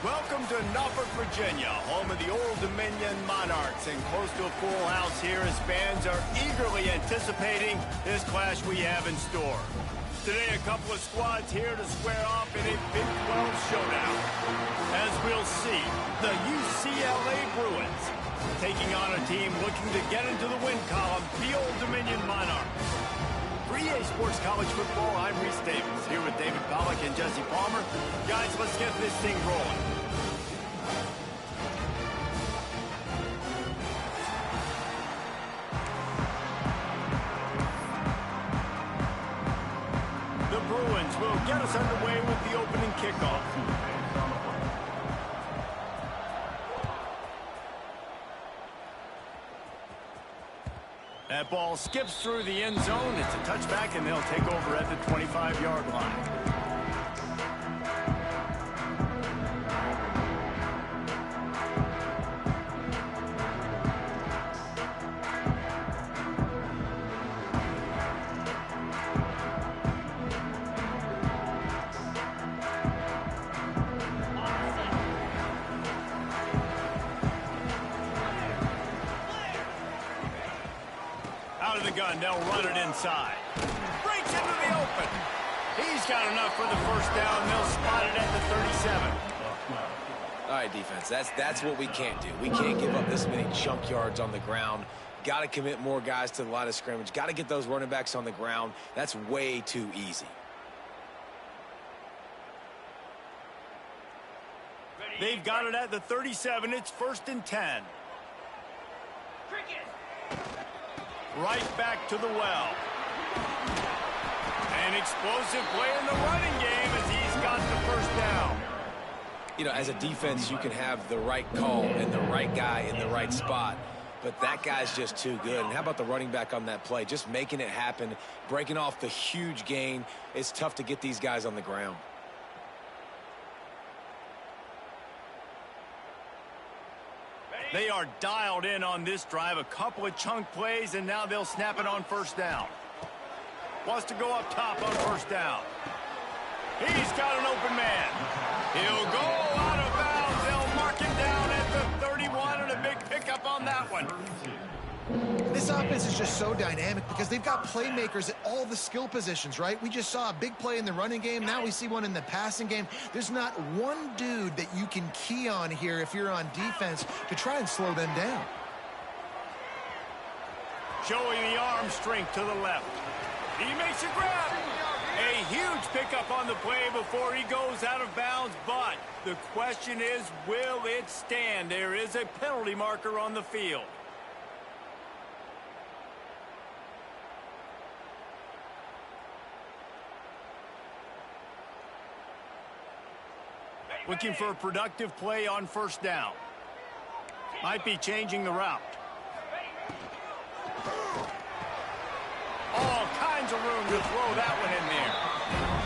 Welcome to Norfolk, Virginia, home of the Old Dominion Monarchs, and close to a full house here as fans are eagerly anticipating this clash we have in store. Today, a couple of squads here to square off in a Big 12 showdown. As we'll see, the UCLA Bruins taking on a team looking to get into the win column, the Old Dominion Monarchs. For EA Sports College Football, I'm Reese Davis, here with David Pollack and Jesse Palmer. Guys, let's get this thing rolling. The Bruins will get us underway with the opening kickoff. That ball skips through the end zone. It's a touchback, and they'll take over at the 25-yard line. Out of the gun, they'll run it inside. Breaks into the open. He's got enough for the first down. They'll spot it at the 37. All right, defense, that's what we can't do. We can't give up this many chunk yards on the ground. Got to commit more guys to the line of scrimmage. Got to get those running backs on the ground. That's way too easy. They've got it at the 37. It's 1st and 10. Right back to the well. An explosive play in the running game as he's got the first down. You know, as a defense, you can have the right call and the right guy in the right spot, but that guy's just too good. And how about the running back on that play? Just making it happen, breaking off the huge gain. It's tough to get these guys on the ground. They are dialed in on this drive. A couple of chunk plays, and now they'll snap it on first down. Wants to go up top on first down. He's got an open man. He'll go out of bounds. They'll mark him down at the 31, and a big pickup on that one. This offense is just so dynamic because they've got playmakers at all the skill positions, right? We just saw a big play in the running game. Now we see one in the passing game. There's not one dude that you can key on here if you're on defense to try and slow them down. Showing the arm strength to the left. He makes a grab. A huge pickup on the play before he goes out of bounds, but the question is, will it stand? There is a penalty marker on the field. Looking for a productive play on first down. Might be changing the route. All kinds of room to throw that one in there.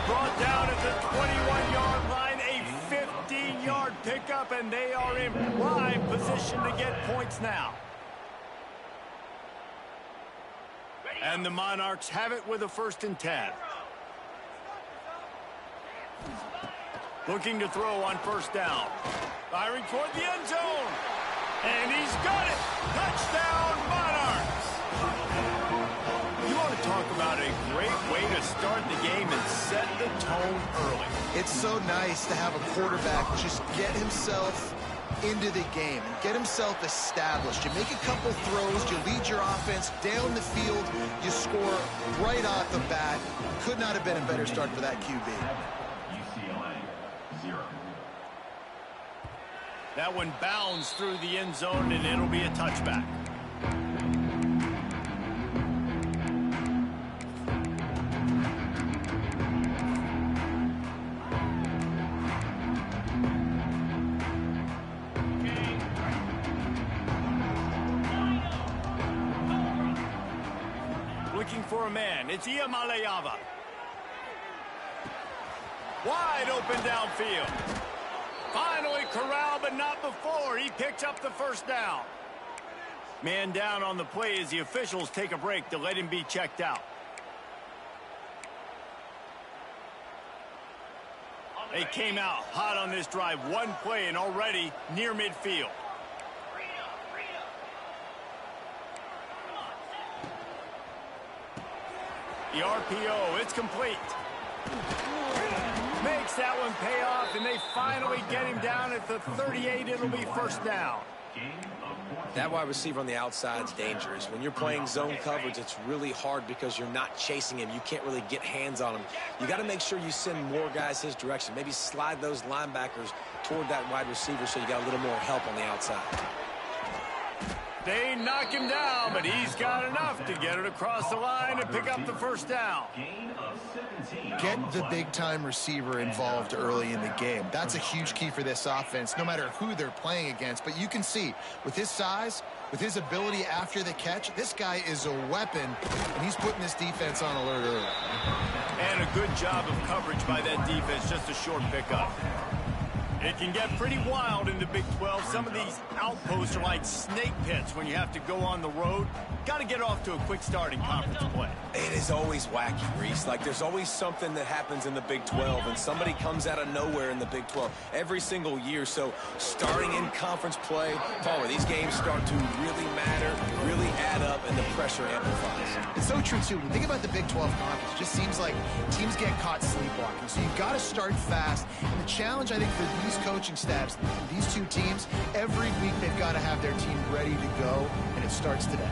Brought down at the 21-yard line, a 15-yard pickup, and they are in prime position to get points now. And the Monarchs have it with a 1st and 10. Looking to throw on first down. Firing toward the end zone. And he's got it. Touchdown, Monarchs. You want to talk about a great way to start the game and set the tone early. It's so nice to have a quarterback just get himself into the game and get himself established. You make a couple throws, you lead your offense down the field, you score right off the bat. Could not have been a better start for that QB. That one bounds through the end zone, and it'll be a touchback. Looking for a man. It's Iamaleava. Wide open downfield. Finally corralled, but not before. He picks up the first down. Man down on the play as the officials take a break to let him be checked out. They came out hot on this drive. One play and already near midfield. The RPO, it's complete. Makes that one pay off, and they finally get him down at the 38. It'll be first down. That wide receiver on the outside is dangerous. When you're playing zone coverage, it's really hard because you're not chasing him. You can't really get hands on him. You got to make sure you send more guys his direction. Maybe slide those linebackers toward that wide receiver so you got a little more help on the outside. They knock him down, but he's got enough to get it across the line and pick up the first down. Get the big-time receiver involved early in the game. That's a huge key for this offense, no matter who they're playing against. But you can see, with his size, with his ability after the catch, this guy is a weapon, and he's putting this defense on alert early. And a good job of coverage by that defense, just a short pickup. It can get pretty wild in the Big 12. Some of these outposts are like snake pits when you have to go on the road. Got to get off to a quick start in conference play. It is always wacky, Reese. Like, there's always something that happens in the Big 12, and somebody comes out of nowhere in the Big 12 every single year. So starting in conference play, Palmer, these games start to really matter, really add up, and the pressure amplifies. It's so true, too. When you think about the Big 12 conference, it just seems like teams get caught sleepwalking. So you've got to start fast. And the challenge, I think, for these coaching staffs, these two teams, every week they've got to have their team ready to go, and it starts today.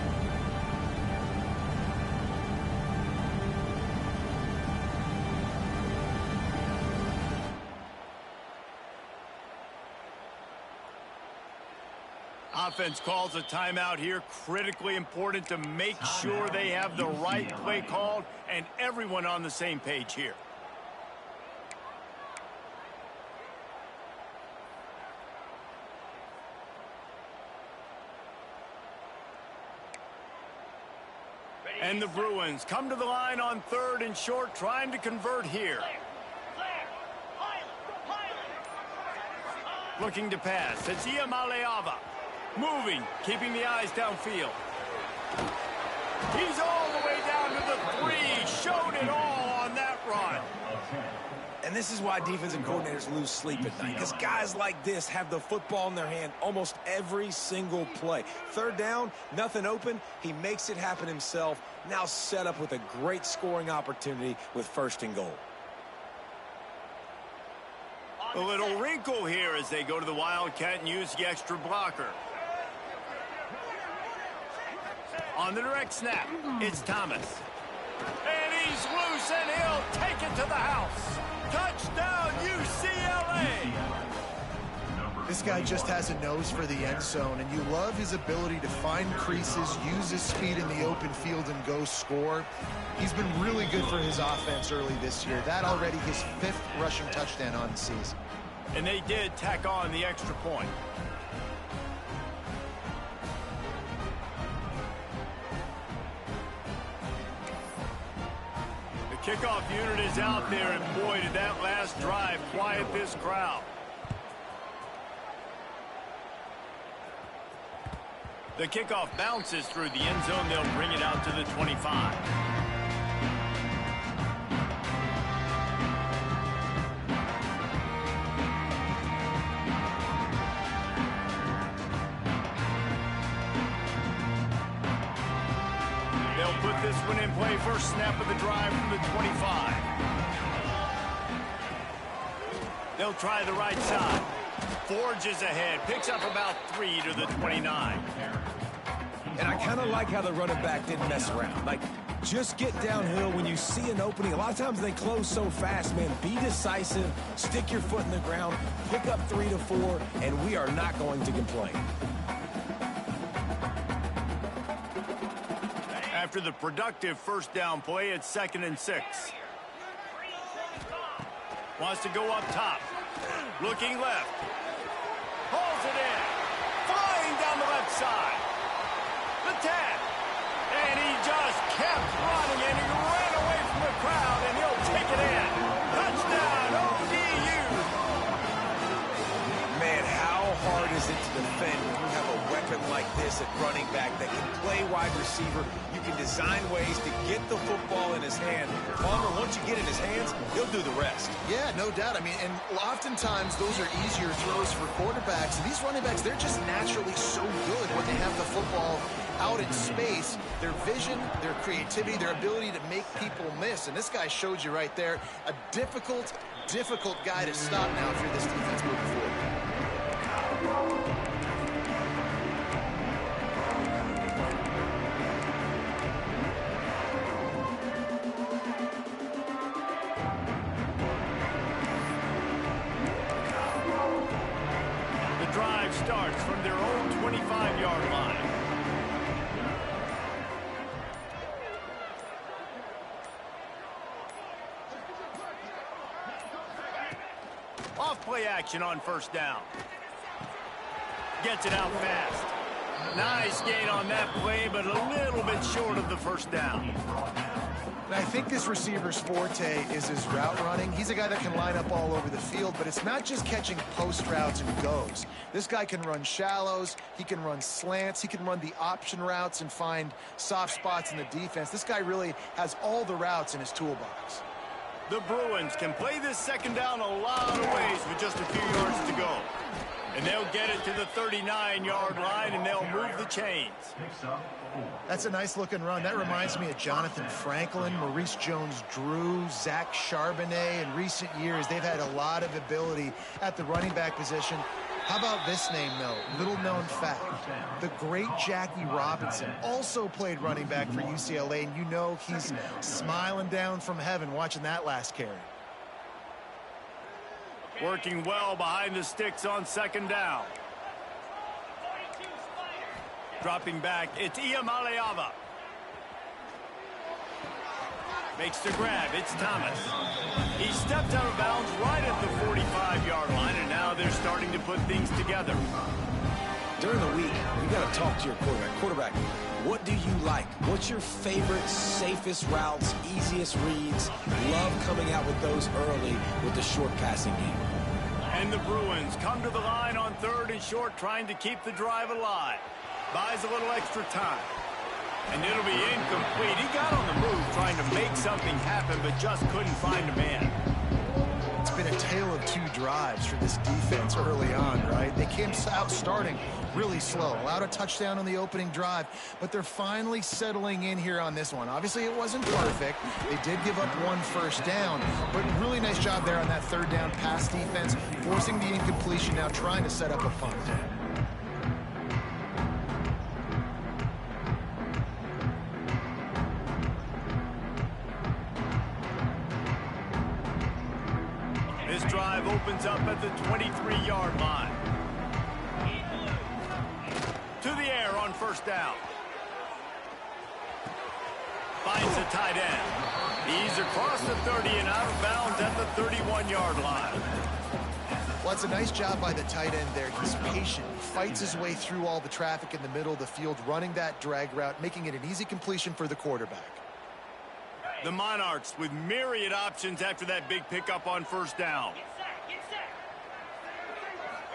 Offense calls a timeout here. Critically important to make sure they have the right play called and everyone on the same page here. And the Bruins come to the line on 3rd and short, trying to convert here. Looking to pass. It's Iamaleava. Moving, keeping the eyes downfield. He's all the way down to the 3. Showed it all on that run. And this is why defensive coordinators lose sleep at night, because guys like this have the football in their hand almost every single play. 3rd down, nothing open. He makes it happen himself. Now set up with a great scoring opportunity with 1st and goal. A little wrinkle here as they go to the Wildcat and use the extra blocker. On the direct snap, it's Thomas. And he's loose, and he'll take it to the house. Touchdown, UCLA! This guy just has a nose for the end zone, and you love his ability to find creases, use his speed in the open field, and go score. He's been really good for his offense early this year. That already his 5th rushing touchdown on the season. And they did tack on the extra point. The kickoff unit is out there, and boy, did that last drive quiet this crowd. The kickoff bounces through the end zone. They'll bring it out to the 25. They'll put this one in play. First snap of the drive from the 25. They'll try the right side. Forges ahead, picks up about 3 to the 29. And I kind of like how the running back didn't mess around. Like, just get downhill when you see an opening. A lot of times they close so fast, man. Be decisive, stick your foot in the ground, pick up 3 to 4, and we are not going to complain. After the productive first down play, it's 2nd and 6. Wants to go up top. Looking left. Pulls it in. Flying down the left side. The 10. And he just kept running, and he ran away from the crowd, and he'll take it in. Touchdown, ODU. Man, how hard is it to defend when you have a weapon like this opposite running back that can play wide receiver. You can design ways to get the football in his hand. Palmer, once you get in his hands, he'll do the rest. Yeah, no doubt. I mean, and oftentimes those are easier throws for quarterbacks. And these running backs, they're just naturally so good when they have the football out in space. Their vision, their creativity, their ability to make people miss. And this guy showed you right there, a difficult guy to stop now if you're this defense moving forward. The drive starts from their own 25-yard line. Off-play action on first down. Gets it out fast. Nice gain on that play, but a little bit short of the first down. And I think this receiver's forte is his route running. He's a guy that can line up all over the field, but it's not just catching post routes and goes. This guy can run shallows, he can run slants, he can run the option routes and find soft spots in the defense. This guy really has all the routes in his toolbox. The Bruins can play this second down a lot of ways with just a few yards to go. And they'll get it to the 39-yard line, and they'll move the chains. That's a nice-looking run. That reminds me of Jonathan Franklin, Maurice Jones-Drew, Zach Charbonnet. In recent years, they've had a lot of ability at the running back position. How about this name, though? Little-known fact. The great Jackie Robinson also played running back for UCLA, and you know he's smiling down from heaven watching that last carry. Working well behind the sticks on second down. Dropping back, it's Iamaleava. Makes the grab, it's Thomas. He stepped out of bounds right at the 45-yard line, and now they're starting to put things together. During the week, you got to talk to your quarterback. Quarterback, what do you like? What's your favorite, safest routes, easiest reads? Love coming out with those early with the short passing game. And the Bruins come to the line on third and short, trying to keep the drive alive. Buys a little extra time. And it'll be incomplete. He got on the move trying to make something happen, but just couldn't find a man. It's been a tale of two drives for this defense early on, right? They came out starting really slow, allowed a touchdown on the opening drive, but they're finally settling in here on this one. Obviously, it wasn't perfect. They did give up one first down, but really nice job there on that third down pass defense, forcing the incompletion, now trying to set up a punt. This drive opens up at the 23-yard line. To the air on first down. Finds a tight end. He's across the 30 and out of bounds at the 31-yard line. Well, it's a nice job by the tight end there. He's patient. He fights his way through all the traffic in the middle of the field, running that drag route, making it an easy completion for the quarterback. The Monarchs with myriad options after that big pickup on first down.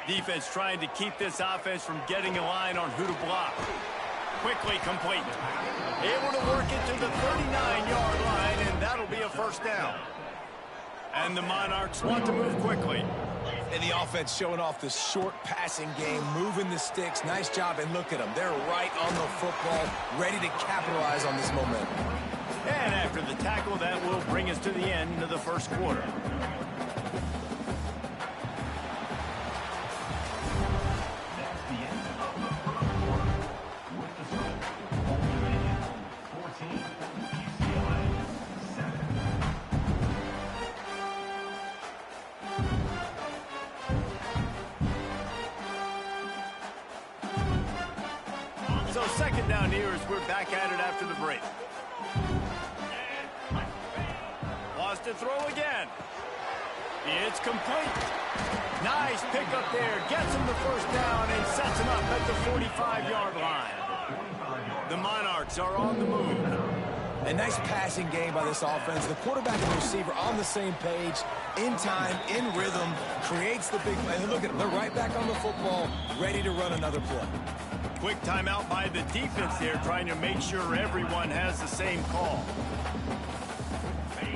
Defense trying to keep this offense from getting a line on who to block. Quickly complete. Able to work it to the 39-yard line, and that'll be a first down. And the Monarchs want to move quickly. And the offense showing off the short passing game, moving the sticks. Nice job, and look at them. They're right on the football, ready to capitalize on this momentum. And after the tackle, that will bring us to the end of the first quarter. So second down here as we're back at it after the break. Wants to throw again. It's complete. Nice pickup there. Gets him the first down and sets him up at the 45-yard line. The Monarchs are on the move. A nice passing game by this offense. The quarterback and the receiver on the same page, in time, in rhythm, creates the big play. And look at them. They're right back on the football, ready to run another play. Quick timeout by the defense there, trying to make sure everyone has the same call.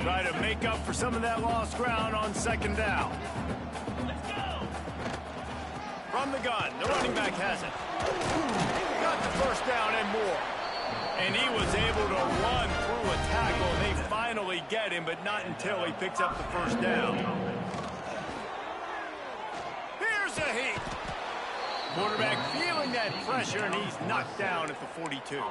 Try to make up for some of that lost ground on second down. From the gun, the running back has it. Got the first down and more. And he was able to run through a tackle. They finally get him, but not until he picks up the first down. Here's a heat. Quarterback feeling that pressure, and he's knocked down at the 42.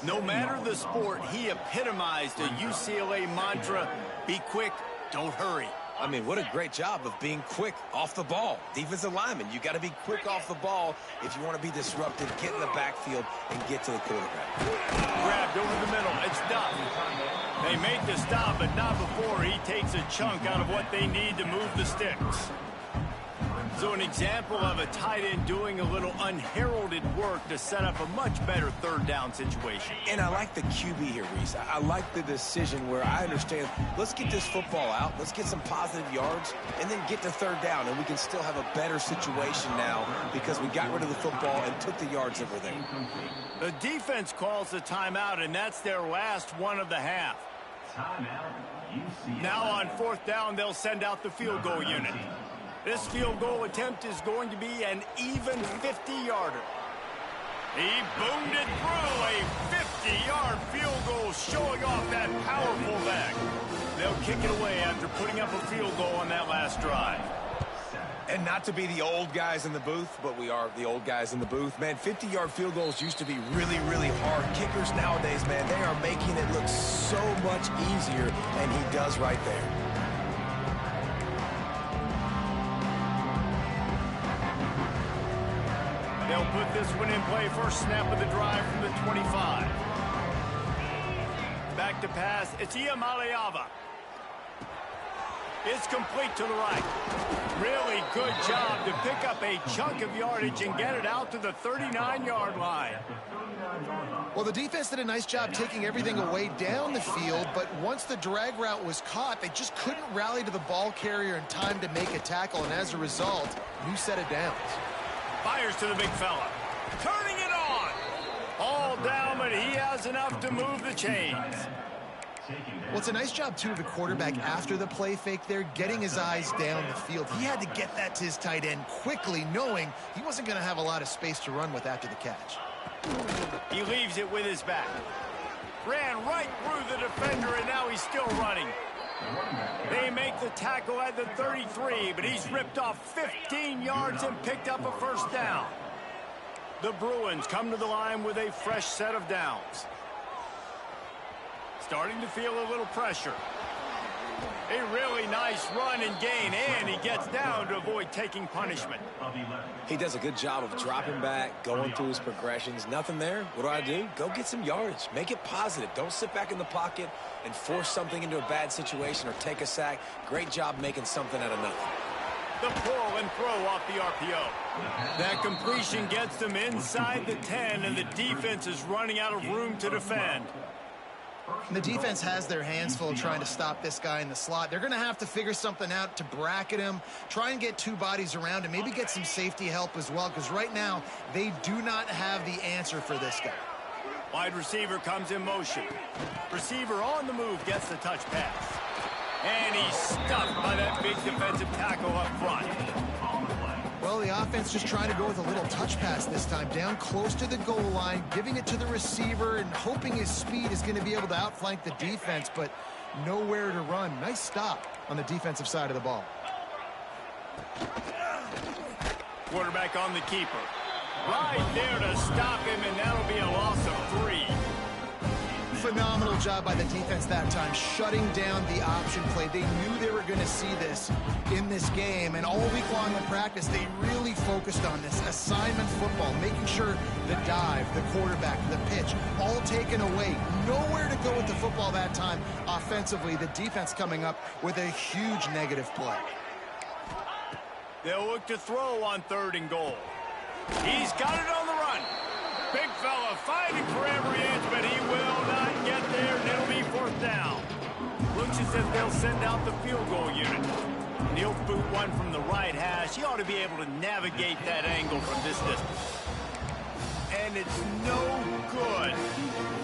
No matter the sport, he epitomized a UCLA mantra: be quick, don't hurry. I mean, what a great job of being quick off the ball. Defensive lineman, you got to be quick off the ball if you want to be disruptive, get in the backfield, and get to the quarterback. Grabbed over the middle. It's done. They make the stop, but not before he takes a chunk out of what they need to move the sticks. So an example of a tight end doing a little unheralded work to set up a much better third down situation. And I like the QB here, Reese. I like the decision where I understand, let's get this football out, let's get some positive yards, and then get to third down, and we can still have a better situation now because we got rid of the football and took the yards that were there. The defense calls the timeout, and that's their last one of the half. Now on fourth down, they'll send out the field goal unit. This field goal attempt is going to be an even 50-yarder. He boomed it through a 50-yard field goal, showing off that powerful leg. They'll kick it away after putting up a field goal on that last drive. And not to be the old guys in the booth, but we are the old guys in the booth. Man, 50-yard field goals used to be really, really hard. Kickers nowadays, man, they are making it look so much easier, and he does right there. They'll put this one in play. First snap of the drive from the 25. Back to pass. It's Iamaleava. It's complete to the right. Really good job to pick up a chunk of yardage and get it out to the 39-yard line. Well, the defense did a nice job taking everything away down the field, but once the drag route was caught, they just couldn't rally to the ball carrier in time to make a tackle, and as a result, new set of downs. Fires to the big fella. Turning it on. All down, but he has enough to move the chains. Well, it's a nice job, too, of the quarterback after the play fake there, getting his eyes down the field. He had to get that to his tight end quickly, knowing he wasn't going to have a lot of space to run with after the catch. He leaves it with his back. Ran right through the defender, and now he's still running. They make the tackle at the 33, but he's ripped off 15 yards and picked up a first down. The Bruins come to the line with a fresh set of downs. Starting to feel a little pressure. A really nice run and gain, and he gets down to avoid taking punishment. He does a good job of dropping back, going through his progressions. Nothing there. What do? Go get some yardage. Make it positive. Don't sit back in the pocket and force something into a bad situation or take a sack. Great job making something out of nothing. The pull and throw off the RPO. That completion gets them inside the 10, and the defense is running out of room to defend. And the defense has their hands full trying to stop this guy in the slot. They're going to have to figure something out to bracket him, try and get two bodies around him, maybe get some safety help as well, because right now they do not have the answer for this guy. Wide receiver comes in motion. Receiver on the move gets the touch pass. And he's stuffed by that big defensive tackle up front. Well, the offense just trying to go with a little touch pass this time, down close to the goal line, giving it to the receiver and hoping his speed is going to be able to outflank the defense, but nowhere to run. Nice stop on the defensive side of the ball. Quarterback on the keeper. Right there to stop him, and that'll be a loss of 3. Phenomenal job by the defense that time, shutting down the option play. They knew they were going to see this in this game, and all week long in practice, they really focused on this assignment football, making sure the dive, the quarterback, the pitch, all taken away. Nowhere to go with the football that time offensively. The defense coming up with a huge negative play. They'll look to throw on 3rd and goal. He's got it on the run. Big fella fighting for every inch, but he will not get there, and it'll be 4th down. Looks as if they'll send out the field goal unit. And he'll boot one from the right hash. He ought to be able to navigate that angle from this distance. and it's no good.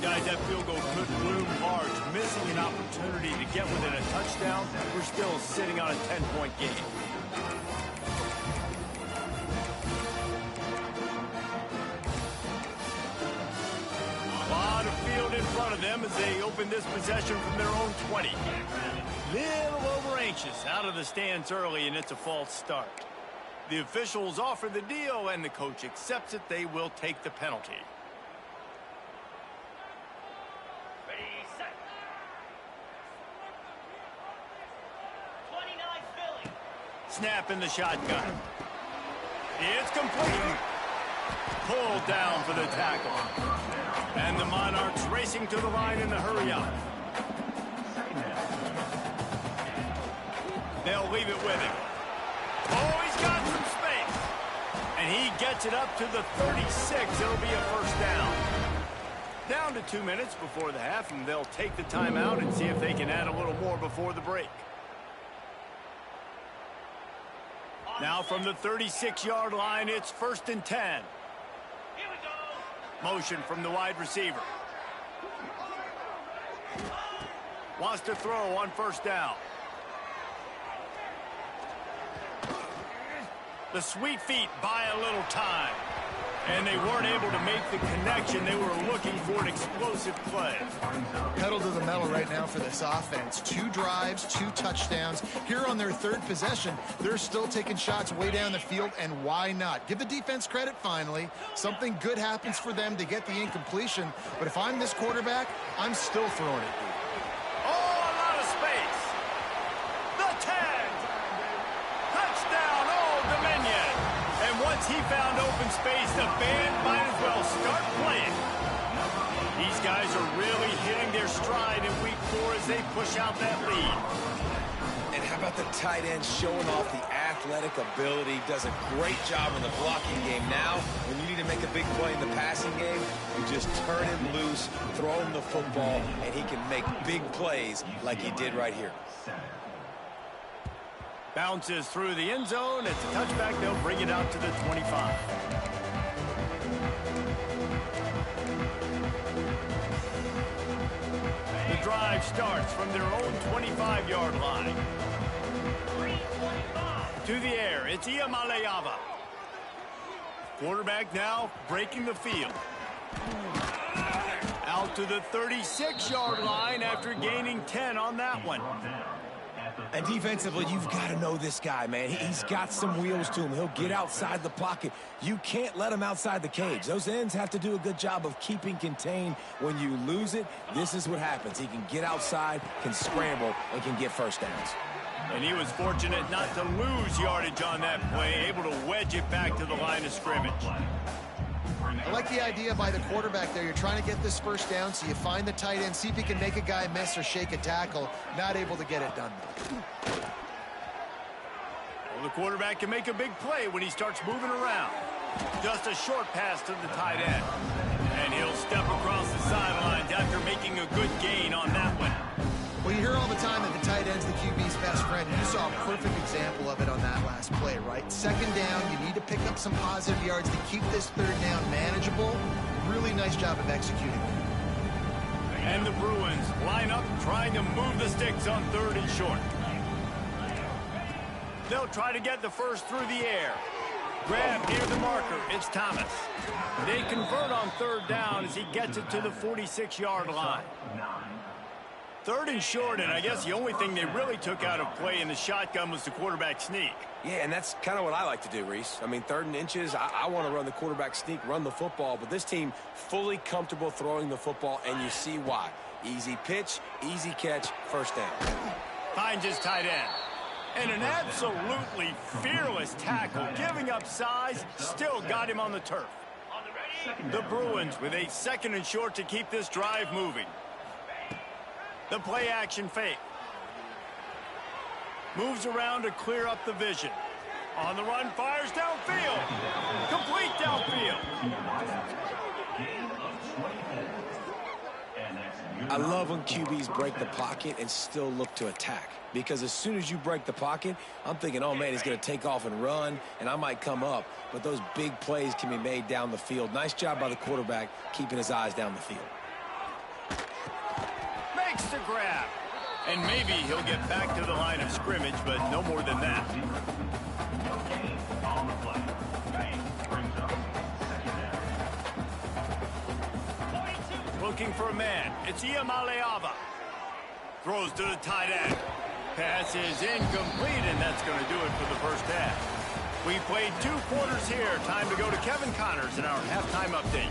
Guys, that field goal could loom large. Missing an opportunity to get within a touchdown. We're still sitting on a 10-point game. A lot of field in front of them as they open this possession from their own 20. Little over anxious out of the stands early, and it's a false start. The officials offer the deal, and the coach accepts it. They will take the penalty. Ready, set. 29 Philly. Snap in the shotgun. It's complete. Pulled down for the tackle. And the Monarchs racing to the line in the hurry-up. They'll leave it with him. Oh, he's got some space. And he gets it up to the 36. It'll be a first down. Down to 2 minutes before the half, and they'll take the timeout and see if they can add a little more before the break. Now from the 36-yard line, it's 1st and 10. Here we go. Motion from the wide receiver. Wants to throw on 1st down. The sweet feet buy a little time. And they weren't able to make the connection. They were looking for an explosive play. Pedal to the metal right now for this offense. 2 drives, 2 touchdowns. Here on their 3rd possession, they're still taking shots way down the field, and why not? Give the defense credit finally. Something good happens for them to get the incompletion. But if I'm this quarterback, I'm still throwing it. Oh, a lot of space. The tag. Touchdown, Old Dominion. And once he found open space, the band might as well start playing. These guys are really hitting their stride in week 4 as they push out that lead. And how about the tight end showing off the athletic ability? Does a great job in the blocking game. Now, when you need to make a big play in the passing game, you just turn him loose, throw him the football, and he can make big plays like he did right here. Bounces through the end zone. It's a touchback. They'll bring it out to the 25. The drive starts from their own 25-yard line. To the air, it's Iamaleava. Quarterback now breaking the field. Out to the 36-yard line after gaining 10 on that one. And defensively, you've got to know this guy, man. He's got some wheels to him. He'll get outside the pocket. You can't let him outside the cage. Those ends have to do a good job of keeping contained. When you lose it, this is what happens. He can get outside, can scramble, and can get first downs. And he was fortunate not to lose yardage on that play, able to wedge it back to the line of scrimmage. I like the idea by the quarterback there. You're trying to get this first down, so you find the tight end, see if he can make a guy miss or shake a tackle. Not able to get it done. Well, the quarterback can make a big play when he starts moving around. Just a short pass to the tight end. And he'll step across the sidelines after making a good gain on that one. Well, you hear all the time that the tight end's the QB's best friend. You saw a perfect example of it on that last play, right? 2nd down, you need to pick up some positive yards to keep this 3rd down manageable. Really nice job of executing. And the Bruins line up trying to move the sticks on 3rd and short. They'll try to get the first through the air. Grab near the marker. It's Thomas. They convert on 3rd down as he gets it to the 46-yard line. 3rd and short, and I guess the only thing they really took out of play in the shotgun was the quarterback sneak. Yeah, and that's kind of what I like to do, Reese. I mean, 3rd and inches, I want to run the quarterback sneak, run the football, but this team fully comfortable throwing the football, and you see why. Easy pitch, easy catch, first down. Finds his tight end. And an absolutely fearless tackle, giving up size, still got him on the turf. The Bruins with a 2nd and short to keep this drive moving. The play action fake. Moves around to clear up the vision. On the run, fires downfield. Complete downfield. I love when QBs break the pocket and still look to attack. Because as soon as you break the pocket, I'm thinking, oh, man, he's going to take off and run, and I might come up. But those big plays can be made down the field. Nice job by the quarterback keeping his eyes down the field. Makes the grab. And maybe he'll get back to the line of scrimmage, but no more than that. Looking for a man. It's Iamaleava. Throws to the tight end. Pass is incomplete, and that's going to do it for the first half. We played 2 quarters here. Time to go to Kevin Connors in our halftime update.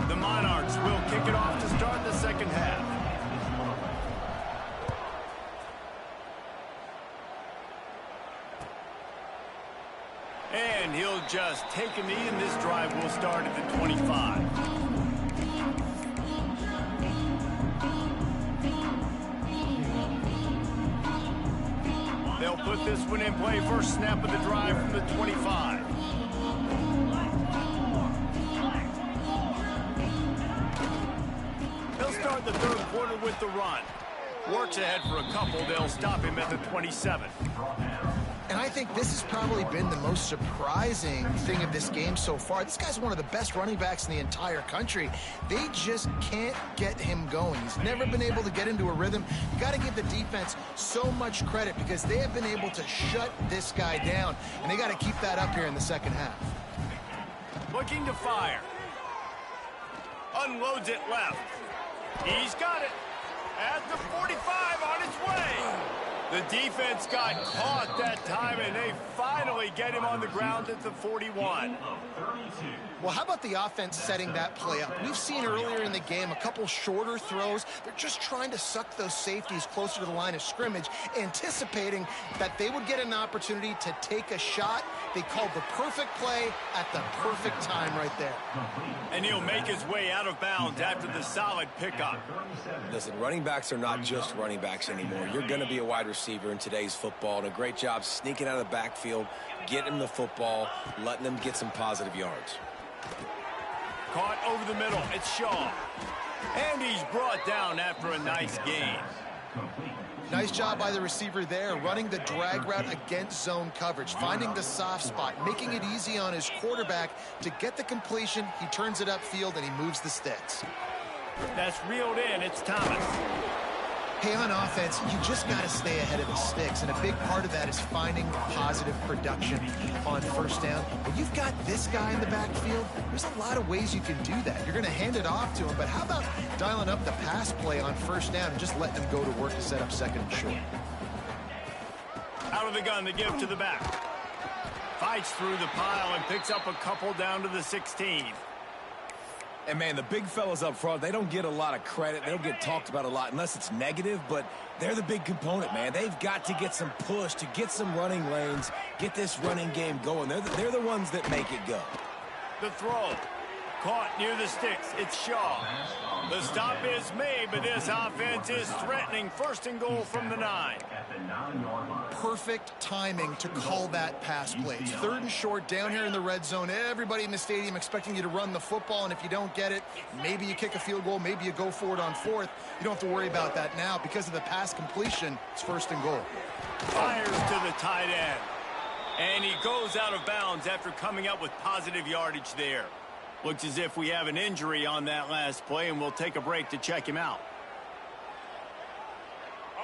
The Monarchs will kick it off to start the second half. And he'll just take a knee, and this drive will start at the 25. They'll put this one in play. First snap of the drive from the 25. They'll start the third quarter with the run. Works ahead for a couple. They'll stop him at the 27. And I think this has probably been the most surprising thing of this game so far. This guy's one of the best running backs in the entire country. They just can't get him going. He's never been able to get into a rhythm. You got to give the defense so much credit because they have been able to shut this guy down, and they got to keep that up here in the second half. Looking to fire. Unloads it left. He's got it at the 45 on its way. The defense got caught that time, and they finally get him on the ground at the 41. Well, how about the offense setting that play up? We've seen earlier in the game a couple shorter throws. They're just trying to suck those safeties closer to the line of scrimmage, anticipating that they would get an opportunity to take a shot. They called the perfect play at the perfect time right there. And he'll make his way out of bounds after the solid pickup. Listen, running backs are not just running backs anymore. You're going to be a wide receiver in today's football, and a great job sneaking out of the backfield, getting him the football, letting them get some positive yards. Caught over the middle. It's Shaw. And he's brought down after a nice gain. Nice job by the receiver there, running the drag route against zone coverage, finding the soft spot, making it easy on his quarterback to get the completion. He turns it upfield, and he moves the sticks. That's reeled in. It's Thomas. Hey, on offense, you just got to stay ahead of the sticks, and a big part of that is finding positive production on first down. When you've got this guy in the backfield, there's a lot of ways you can do that. You're going to hand it off to him, but how about dialing up the pass play on first down and just letting him go to work to set up second and short? Out of the gun, the give to the back. Fights through the pile and picks up a couple down to the 16. And, man, the big fellas up front, they don't get a lot of credit. They don't get talked about a lot unless it's negative, but they're the big component, man. They've got to get some push, to get some running lanes, get this running game going. They're the ones that make it go. The throw. Caught near the sticks. It's Shaw. The stop is made, but this offense is threatening. First and goal from the 9. Perfect timing to call that pass play. It's third and short down here in the red zone. Everybody in the stadium expecting you to run the football, and if you don't get it, maybe you kick a field goal, maybe you go for it on fourth. You don't have to worry about that now. Because of the pass completion, it's first and goal. Fires to the tight end. And he goes out of bounds after coming up with positive yardage there. Looks as if we have an injury on that last play, and we'll take a break to check him out.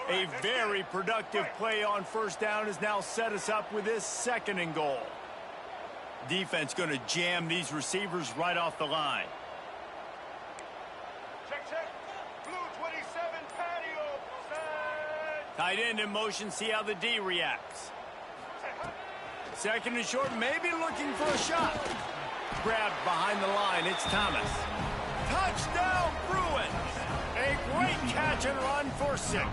A very productive play on first down has now set us up with this second and goal. Defense going to jam these receivers right off the line. Check. Blue 27 patio. Set. Tight end in motion, see how the D reacts. Second and short, maybe looking for a shot. Grabbed behind the line, it's Thomas. Touchdown, Bruins! A great catch and run for 6.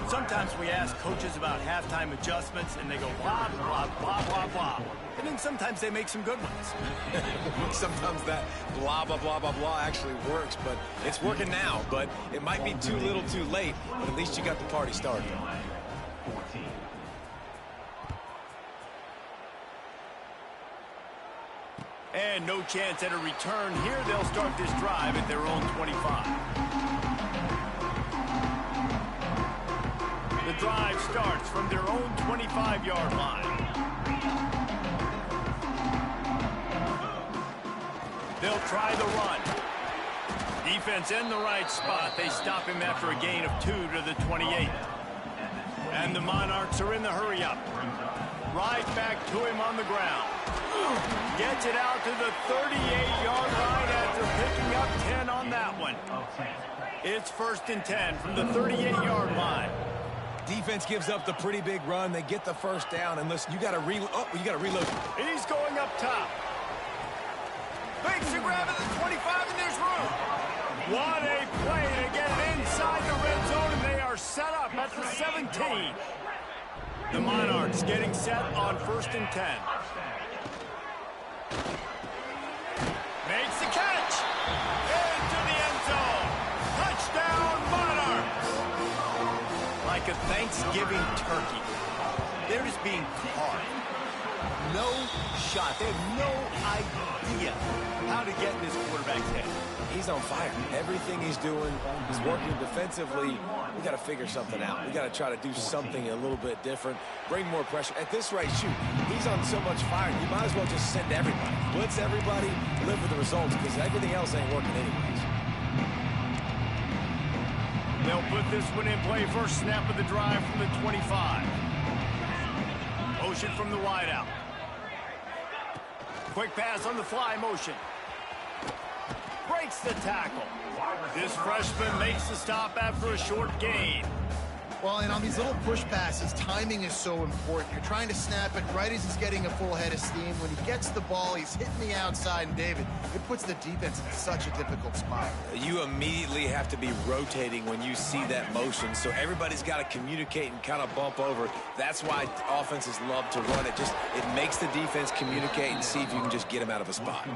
Sometimes we ask coaches about halftime adjustments, and they go blah, blah, blah, blah, blah. And then sometimes they make some good ones. Sometimes that blah, blah, blah, blah, blah actually works, but it's working now. But it might be too little too late, but at least you got the party started. And no chance at a return here. They'll start this drive at their own 25. The drive starts from their own 25-yard line. They'll try the run. Defense in the right spot. They stop him after a gain of 2 to the 28. And the Monarchs are in the hurry-up. Right back to him on the ground. Gets it out to the 38-yard line after picking up 10 on that one. It's 1st and 10 from the 38-yard line. Defense gives up the pretty big run. They get the first down. And listen, you got to reload. He's going up top. Makes a grab at the 25, and there's room. What a play to get it inside the red zone, and they are set up at the 17. The Monarchs getting set on 1st and 10. Makes the catch. Into the end zone. Touchdown, Monarchs. Like a Thanksgiving turkey. They're just being carved. No shot. They have no idea how to get in this quarterback's head. He's on fire. Everything he's doing, he's working defensively. We got to figure something out. We got to try to do something a little bit different, bring more pressure. At this rate, shoot, he's on so much fire, you might as well just send everybody. Blitz everybody, live with the results, because everything else ain't working anyways. They'll put this one in play. First snap of the drive from the 25. Motion from the wideout. Quick pass on the fly motion. Breaks the tackle. This freshman makes the stop after a short gain. Well, and on these little push passes, timing is so important. You're trying to snap it right as he's getting a full head of steam. When he gets the ball, he's hitting the outside, and David, it puts the defense in such a difficult spot. You immediately have to be rotating when you see that motion, so everybody's got to communicate and kind of bump over. That's why offenses love to run it. It makes the defense communicate and see if you can just get him out of a spot.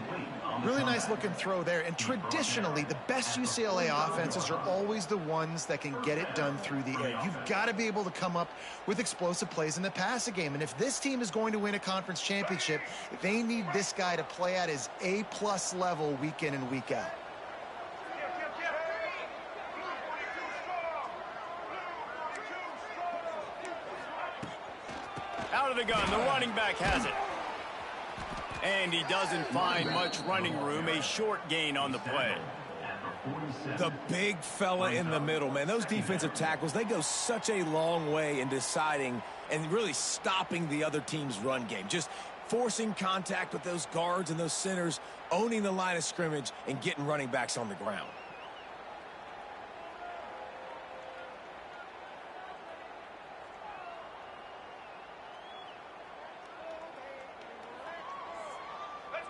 Really nice looking throw there. And traditionally, the best UCLA offenses are always the ones that can get it done through the air. You've got to be able to come up with explosive plays in the passing game. And if this team is going to win a conference championship, they need this guy to play at his A-plus level week in and week out. Out of the gun, the running back has it. And he doesn't find much running room. A short gain on the play. The big fella in the middle, man. Those defensive tackles, they go such a long way in deciding and really stopping the other team's run game. Just forcing contact with those guards and those centers, owning the line of scrimmage, and getting running backs on the ground.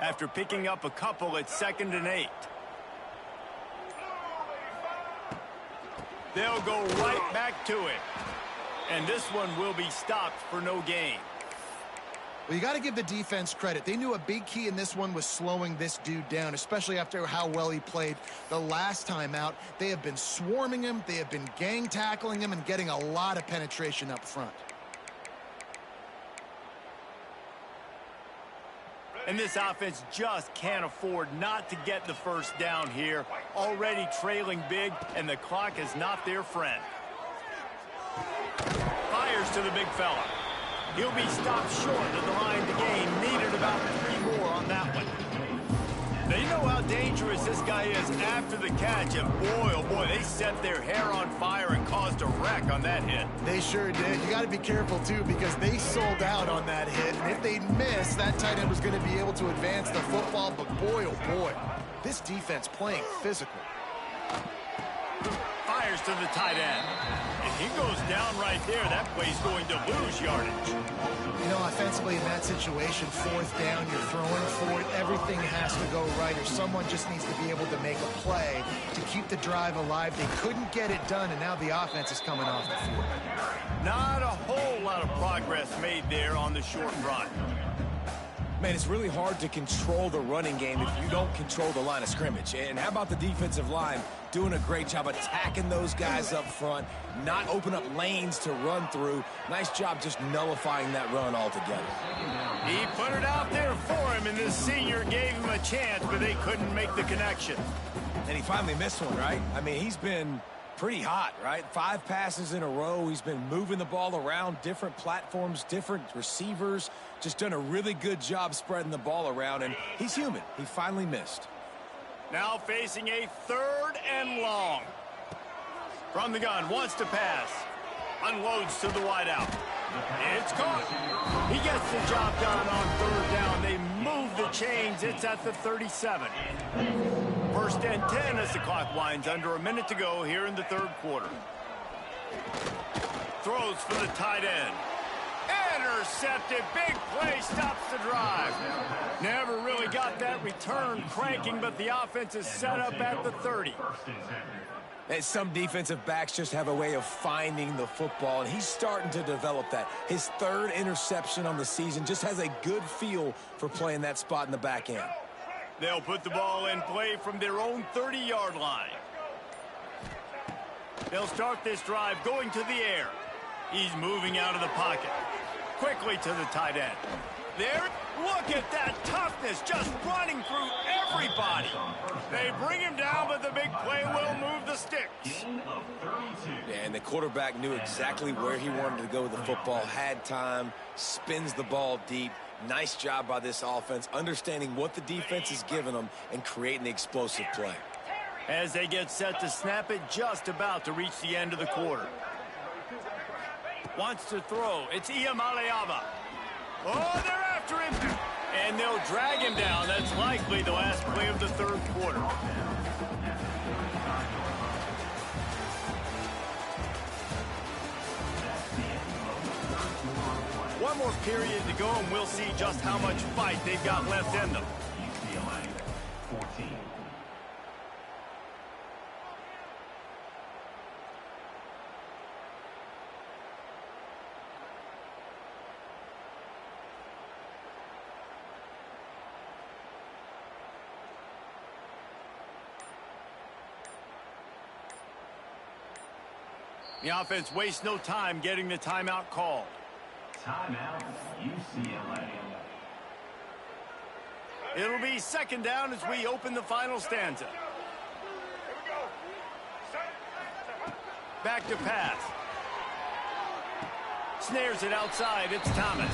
After picking up a couple, it's 2nd and 8. They'll go right back to it. And this one will be stopped for no gain. Well, you got to give the defense credit. They knew a big key in this one was slowing this dude down, especially after how well he played the last time out. They have been swarming him. They have been gang tackling him and getting a lot of penetration up front. And this offense just can't afford not to get the first down here. Already trailing big, and the clock is not their friend. Fires to the big fella. He'll be stopped short of the line to gain. Needed about 3 more on that one. Now, you know how dangerous this guy is after the catch, and boy, oh boy, they set their hair on fire and caused a wreck on that hit. They sure did. You got to be careful, too, because they sold out on that hit, and if they'd miss, that tight end was going to be able to advance the football, but boy, oh boy, this defense playing physical. Fires to the tight end. If he goes down right there, that play's going to lose yardage. You know, offensively in that situation, 4th down, you're throwing for it. Everything has to go right, or someone just needs to be able to make a play to keep the drive alive. They couldn't get it done, and now the offense is coming off the field. Not a whole lot of progress made there on the short run. Man, it's really hard to control the running game if you don't control the line of scrimmage. And how about the defensive line doing a great job attacking those guys up front, not open up lanes to run through. Nice job just nullifying that run altogether. He put it out there for him, and this senior gave him a chance, but they couldn't make the connection. And he finally missed one, right? I mean, he's been pretty hot, right? 5 passes in a row. He's been moving the ball around different platforms, different receivers. Just done a really good job spreading the ball around, and he's human. He finally missed. Now facing a 3rd and long. From the gun, wants to pass. Unloads to the wideout. It's caught. He gets the job done on 3rd down. They move the chains. It's at the 37. 1st and 10 as the clock winds. Under a minute to go here in the 3rd quarter. Throws for the tight end. Intercepted. Big play. Stops the drive. Never really got that return cranking, but the offense is set up at the 30. And some defensive backs just have a way of finding the football, and he's starting to develop that. His 3rd interception on the season, just has a good feel for playing that spot in the back end. They'll put the ball in play from their own 30-yard line. They'll start this drive going to the air. He's moving out of the pocket. Quickly to the tight end. There, look at that toughness, just running through everybody. They bring him down, but the big play will move the sticks. Yeah, and the quarterback knew exactly where he wanted to go with the football, had time, spins the ball deep. Nice job by this offense, understanding what the defense is giving them and creating the explosive play. As they get set to snap it, just about to reach the end of the quarter. Wants to throw. It's Iamaleava. Oh, they're after him. And they'll drag him down. That's likely the last play of the 3rd quarter. One more period to go, and we'll see just how much fight they've got left in them. The offense wastes no time getting the timeout called. Timeout, UCLA. It'll be 2nd down as we open the final stanza. Back to pass. Snares it outside. It's Thomas.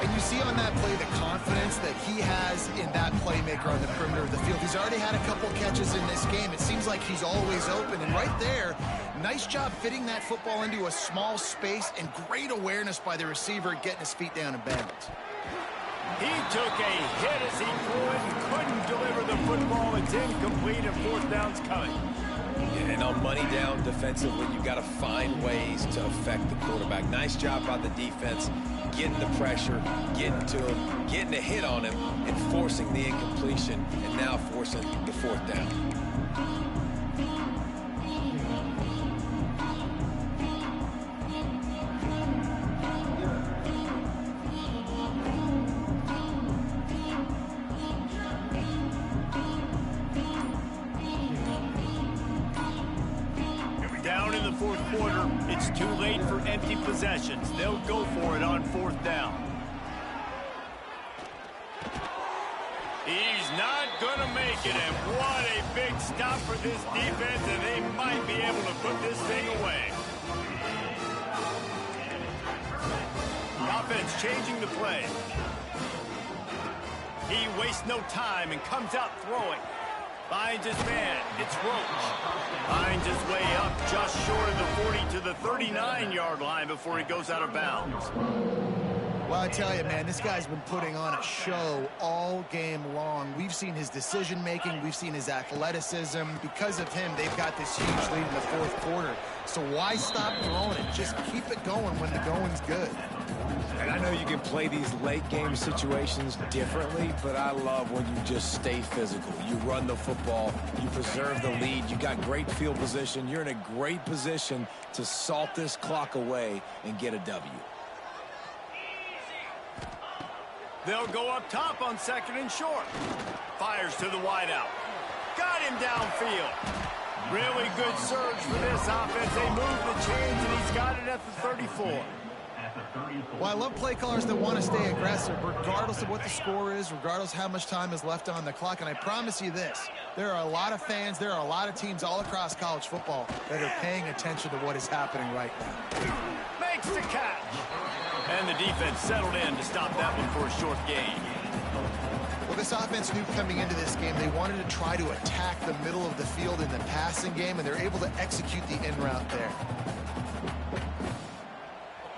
And you see on that play the confidence that he has in that playmaker on the perimeter of the field. He's already had a couple catches in this game. It seems like he's always open. And right there, nice job fitting that football into a small space, and great awareness by the receiver getting his feet down and bounds. He took a hit as he threw it and couldn't deliver the football. It's incomplete, and 4th down's coming. Yeah, and on money down defensively, you've got to find ways to affect the quarterback. Nice job by the defense, getting the pressure, getting to him, getting a hit on him, and forcing the incompletion, and now forcing the 4th down. Down in the 4th quarter, it's too late for empty possessions. They'll go for it on 4th down. He's not going to make it, and what a big stop for this defense, and they might be able to put this thing away. Offense changing the play. He wastes no time and comes out throwing. Finds his man. It's Roach. Finds his way up just short of the 40 to the 39-yard line before he goes out of bounds. Well, I tell you, man, this guy's been putting on a show all game long. We've seen his decision-making. We've seen his athleticism. Because of him, they've got this huge lead in the 4th quarter. So why stop throwing it? Just keep it going when the going's good. And I know you can play these late-game situations differently, but I love when you just stay physical. You run the football. You preserve the lead. You got great field position. You're in a great position to salt this clock away and get a W. They'll go up top on 2nd and short. Fires to the wideout. Got him downfield. Really good surge for this offense. They move the chains, and he's got it at the 34. Well, I love play callers that want to stay aggressive regardless of what the score is, regardless how much time is left on the clock. And I promise you this, there are a lot of fans, there are a lot of teams all across college football that are paying attention to what is happening right now. Makes the catch. And the defense settled in to stop that one for a short gain. Well, this offense knew coming into this game they wanted to try to attack the middle of the field in the passing game, and they're able to execute the in route there.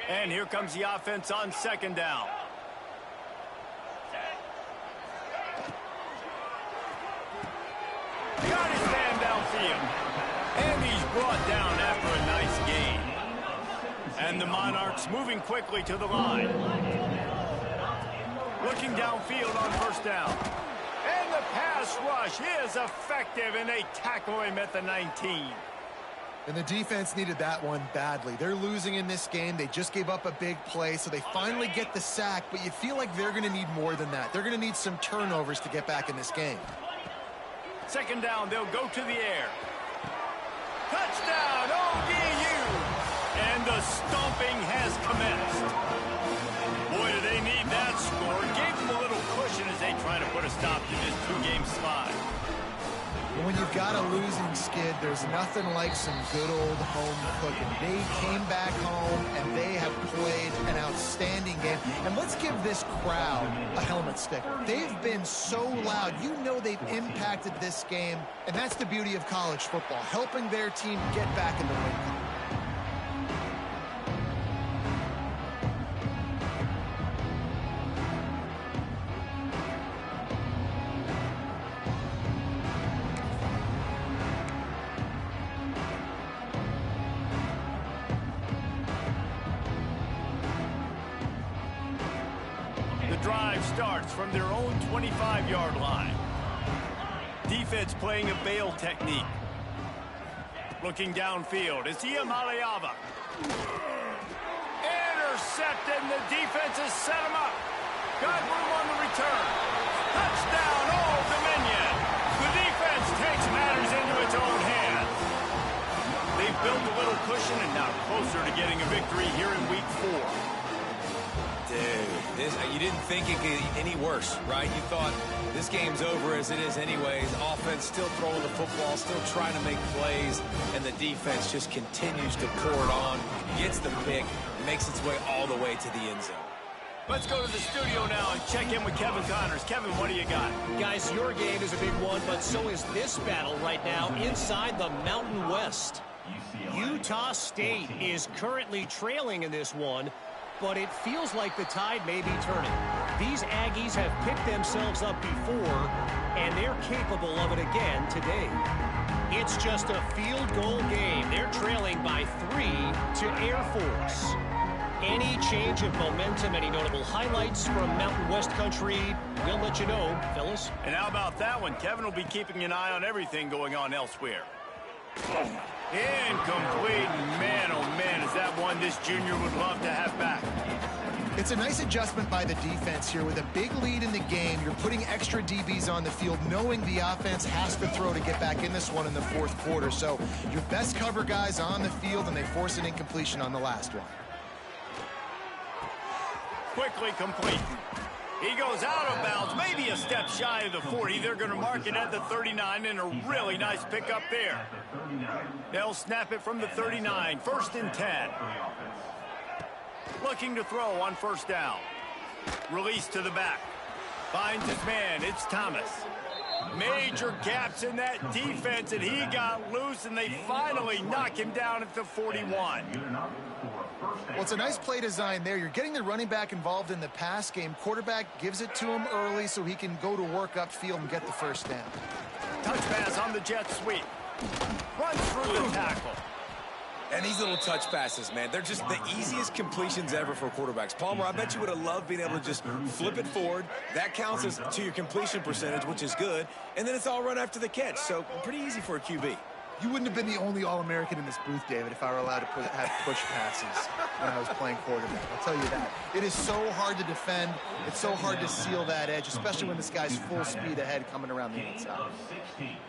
And here comes the offense on second down. Got his man downfield. And he's brought down after a nice gain. And the Monarchs moving quickly to the line. Looking downfield on first down. And the pass rush is effective, and they tackle him at the 19. And the defense needed that one badly. They're losing in this game. They just gave up a big play, so they finally get the sack, but you feel like they're going to need more than that. They're going to need some turnovers to get back in this game. Second down, they'll go to the air. Touchdown, ODU! And the stomping has commenced. Boy, do they need that score. Gave them a little cushion as they try to put a stop to this two-game slide. When you've got a losing skid, there's nothing like some good old home cooking. They came back home, and they have played an outstanding game. And let's give this crowd a helmet sticker. They've been so loud. You know they've impacted this game, and that's the beauty of college football, helping their team get back in the win column. Drive starts from their own 25-yard line. Defense playing a bail technique. Looking downfield. It's Maliava. Intercepted, and the defense has set him up. Got room on the return. Touchdown, Old Dominion. The defense takes matters into its own hands. They've built a little cushion and now closer to getting a victory here in week 4. Dude, you didn't think it could get any worse, right? You thought this game's over as it is anyways. Offense still throwing the football, still trying to make plays, and the defense just continues to pour it on, gets the pick, makes its way all the way to the end zone. Let's go to the studio now and check in with Kevin Connors. Kevin, what do you got? Guys, your game is a big one, but so is this battle right now inside the Mountain West. Utah State is currently trailing in this one, but it feels like the tide may be turning. These Aggies have picked themselves up before, and they're capable of it again today. It's just a field goal game. They're trailing by 3 to Air Force. Any change of momentum, any notable highlights from Mountain West country, we'll let you know, fellas. And how about that one? Kevin will be keeping an eye on everything going on elsewhere. Incomplete. Man, oh man, is that one this junior would love to have back. It's a nice adjustment by the defense here. With a big lead in the game, you're putting extra DBs on the field, knowing the offense has to throw to get back in this one in the fourth quarter. So your best cover guys on the field, and they force an incompletion on the last one. Quickly complete. He goes out of bounds, maybe a step shy of the 40. They're going to mark it at the 39, and a really nice pickup there. They'll snap it from the 39, 1st and 10. Looking to throw on first down. Release to the back. Finds his man, it's Thomas. Major gaps in that defense, and he got loose, and they finally knock him down at the 41. Well, it's a nice play design there. You're getting the running back involved in the pass game. Quarterback gives it to him early so he can go to work upfield and get the first down. Touch pass on the jet sweep. Runs through the tackle. And these little touch passes, man, they're just the easiest completions ever for quarterbacks. Palmer, I bet you would have loved being able to just flip it forward. That counts as to your completion percentage, which is good. And then it's all run after the catch. So pretty easy for a QB. You wouldn't have been the only All-American in this booth, David, if I were allowed to have push passes when I was playing quarterback. I'll tell you that. It is so hard to defend. It's so hard to seal that edge, especially when this guy's full speed ahead coming around the outside.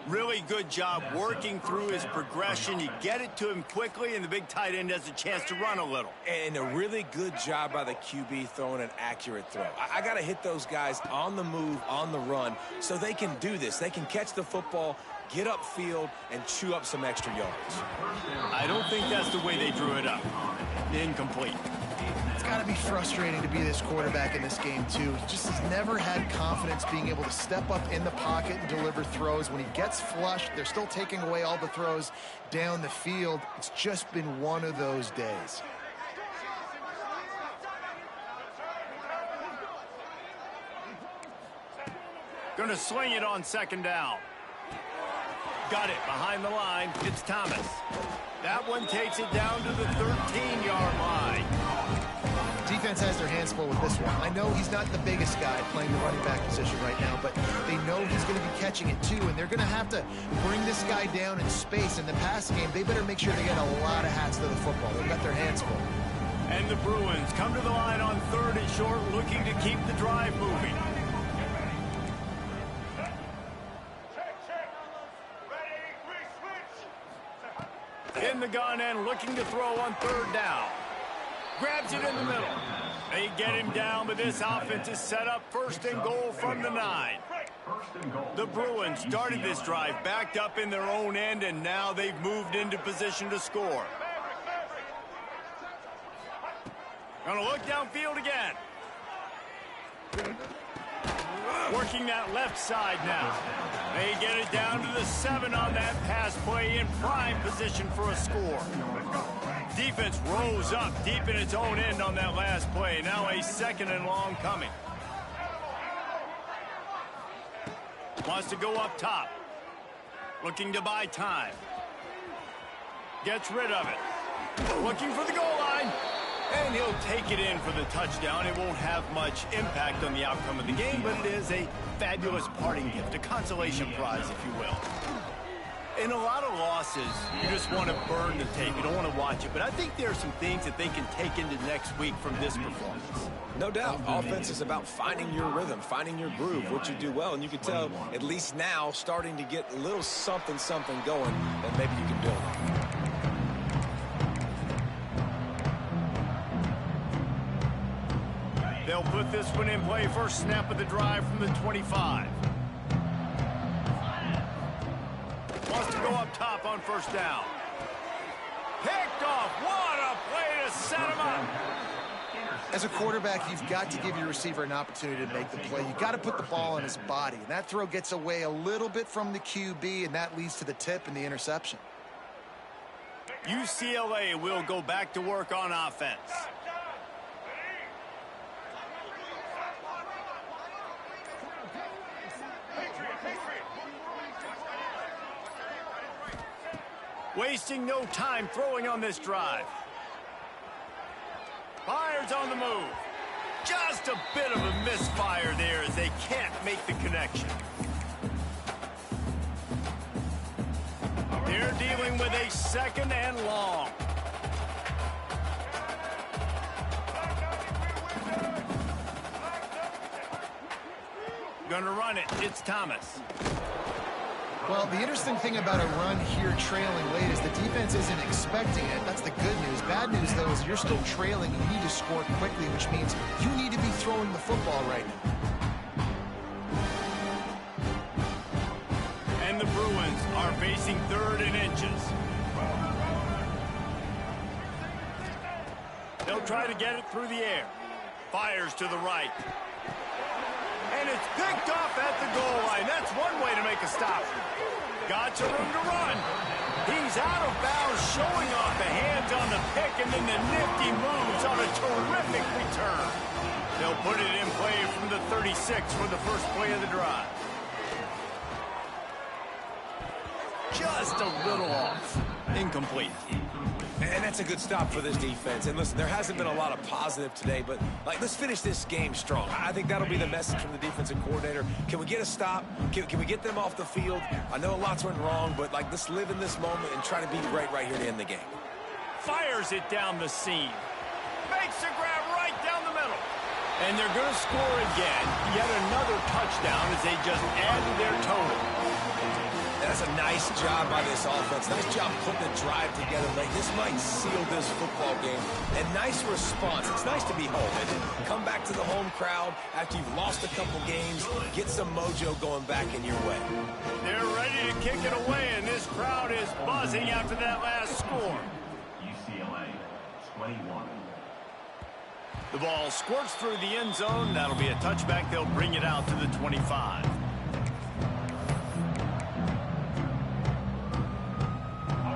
Really good job working through his progression. You get it to him quickly, and the big tight end has a chance to run a little. And a really good job by the QB throwing an accurate throw. I got to hit those guys on the move, on the run, so they can do this. They can catch the football, get upfield, and chew up some extra yards. I don't think that's the way they drew it up. Incomplete. It's got to be frustrating to be this quarterback in this game, too. He just has never had confidence being able to step up in the pocket and deliver throws. When he gets flushed, they're still taking away all the throws down the field. It's just been one of those days. Going to sling it on second down. Got it behind the line. It's Thomas. That one takes it down to the 13-yard line. Defense has their hands full with this one. I know he's not the biggest guy playing the running back position right now, but they know he's going to be catching it too, and they're going to have to bring this guy down in space. In the passing game, they better make sure they get a lot of hats to the football. They've got their hands full. And the Bruins come to the line on 3rd and short, looking to keep the drive moving. In the gun and looking to throw on 3rd down. Grabs it in the middle. They get him down, but this offense is set up 1st and goal from the 9. The Bruins started this drive backed up in their own end, and now they've moved into position to score. Gonna look downfield again. Working that left side now. They get it down to the 7 on that pass play, in prime position for a score. Defense rose up deep in its own end on that last play. Now a 2nd and long coming. Wants to go up top. Looking to buy time. Gets rid of it. Looking for the goal line. And he'll take it in for the touchdown. It won't have much impact on the outcome of the game, but it is a fabulous parting gift, a consolation prize, if you will. In a lot of losses, you just want to burn the tape. You don't want to watch it. But I think there are some things that they can take into next week from this performance. No doubt. Offense is about finding your rhythm, finding your groove, what you do well. And you can tell, at least now, starting to get a little something going that maybe you can build on. They'll put this one in play. First snap of the drive from the 25. Wants to go up top on 1st down. Picked off. What a play to set him up. As a quarterback, you've got to give your receiver an opportunity to make the play. You've got to put the ball on his body. And that throw gets away a little bit from the QB, and that leads to the tip and the interception. UCLA will go back to work on offense. Wasting no time throwing on this drive. Fires on the move. Just a bit of a misfire there as they can't make the connection. They're dealing with a 2nd and long. Gonna run it. It's Thomas. Well, the interesting thing about a run here trailing late is the defense isn't expecting it. That's the good news. Bad news, though, is you're still trailing. You need to score quickly, which means you need to be throwing the football right now. And the Bruins are facing 3rd and inches. They'll try to get it through the air. Fires to the right. And it's picked off at the goal line. That's one way to make a stop. Got some room to run. He's out of bounds, showing off the hands on the pick, and then the nifty moves on a terrific return. They'll put it in play from the 36 for the first play of the drive. Just a little off. incomplete. And that's a good stop for this defense. And listen, there hasn't been a lot of positive today, but let's finish this game strong. I think that'll be the message from the defensive coordinator. Can we get a stop? Can we get them off the field? I know lots went wrong, but let's live in this moment and try to be great right here to end the game. Fires it down the seam. Makes a grab right down the middle. And they're going to score again. Yet another touchdown as they just add to their total. That's a nice job by this offense. Nice job putting the drive together late. This might seal this football game. And nice response. It's nice to be home. And then come back to the home crowd after you've lost a couple games. Get some mojo going back in your way. They're ready to kick it away, and this crowd is buzzing after that last score. UCLA, 21. The ball squirts through the end zone. That'll be a touchback. They'll bring it out to the 25.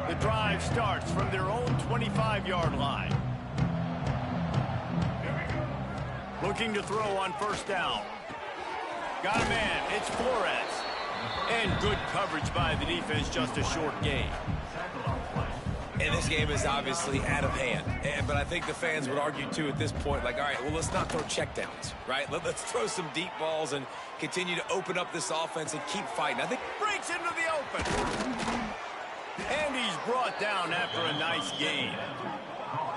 The drive starts from their own 25-yard line. Looking to throw on first down. Got a man. It's Flores. And good coverage by the defense, just a short gain. And this game is obviously out of hand. But I think the fans would argue, too, at this point, all right, well, let's not throw checkdowns, right? Let's throw some deep balls and continue to open up this offense and keep fighting. I think Breaks into the open. And he's brought down after a nice gain.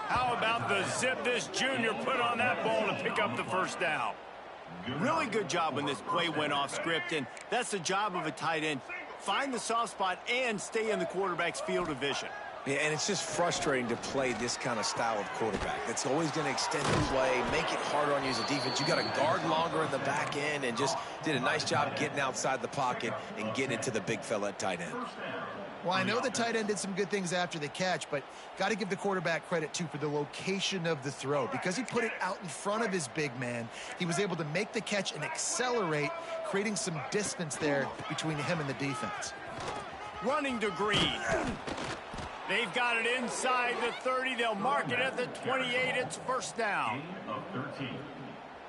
How about the zip this junior put on that ball to pick up the first down? Really good job when this play went off script, and that's the job of a tight end. Find the soft spot and stay in the quarterback's field of vision. Yeah, and it's just frustrating to play this kind of style of quarterback. That's always going to extend the play, make it harder on you as a defense. You got to guard longer in the back end, and just did a nice job getting outside the pocket and getting it to the big fella at tight end. Well, I know the tight end did some good things after the catch, but got to give the quarterback credit, too, for the location of the throw. Because he put it out in front of his big man, he was able to make the catch and accelerate, creating some distance there between him and the defense. Running to Green. They've got it inside the 30. They'll mark it at the 28. It's first down.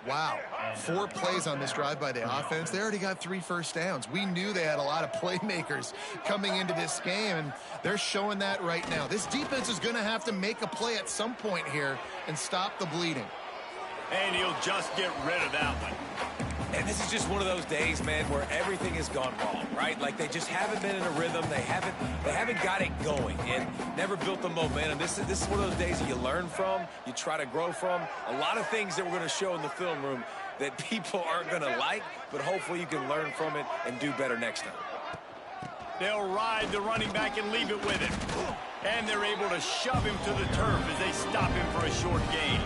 Wow, 4 plays on this drive by the offense. They already got 3 first downs. We knew they had a lot of playmakers coming into this game, and they're showing that right now. This defense is going to have to make a play at some point here and stop the bleeding. And he'll just get rid of that one. And this is just one of those days, man, where everything has gone wrong, right? Like they just haven't been in a rhythm. They haven't got it going and never built the momentum. This is one of those days that you learn from, you try to grow from. A lot of things that we're going to show in the film room that people aren't going to like, but hopefully you can learn from it and do better next time. They'll ride the running back and leave it with him. And they're able to shove him to the turf as they stop him for a short gain.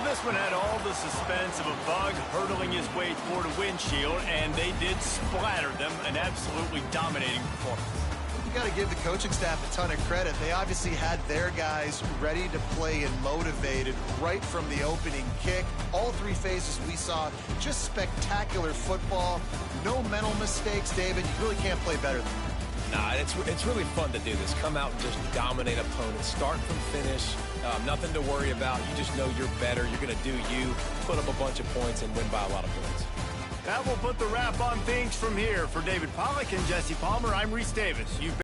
This one had all the suspense of a bug hurtling his way toward a windshield, and they did splatter them. An absolutely dominating performance. You got to give the coaching staff a ton of credit. They obviously had their guys ready to play and motivated right from the opening kick. All 3 phases we saw, just spectacular football. No mental mistakes, David. You really can't play better than that. Nah, it's really fun to do this. Come out and just dominate opponents. Start from finish. Nothing to worry about. You just know you're better. You're going to do you, put up a bunch of points, and win by a lot of points. That will put the wrap on things from here. For David Pollack and Jesse Palmer, I'm Reese Davis. You've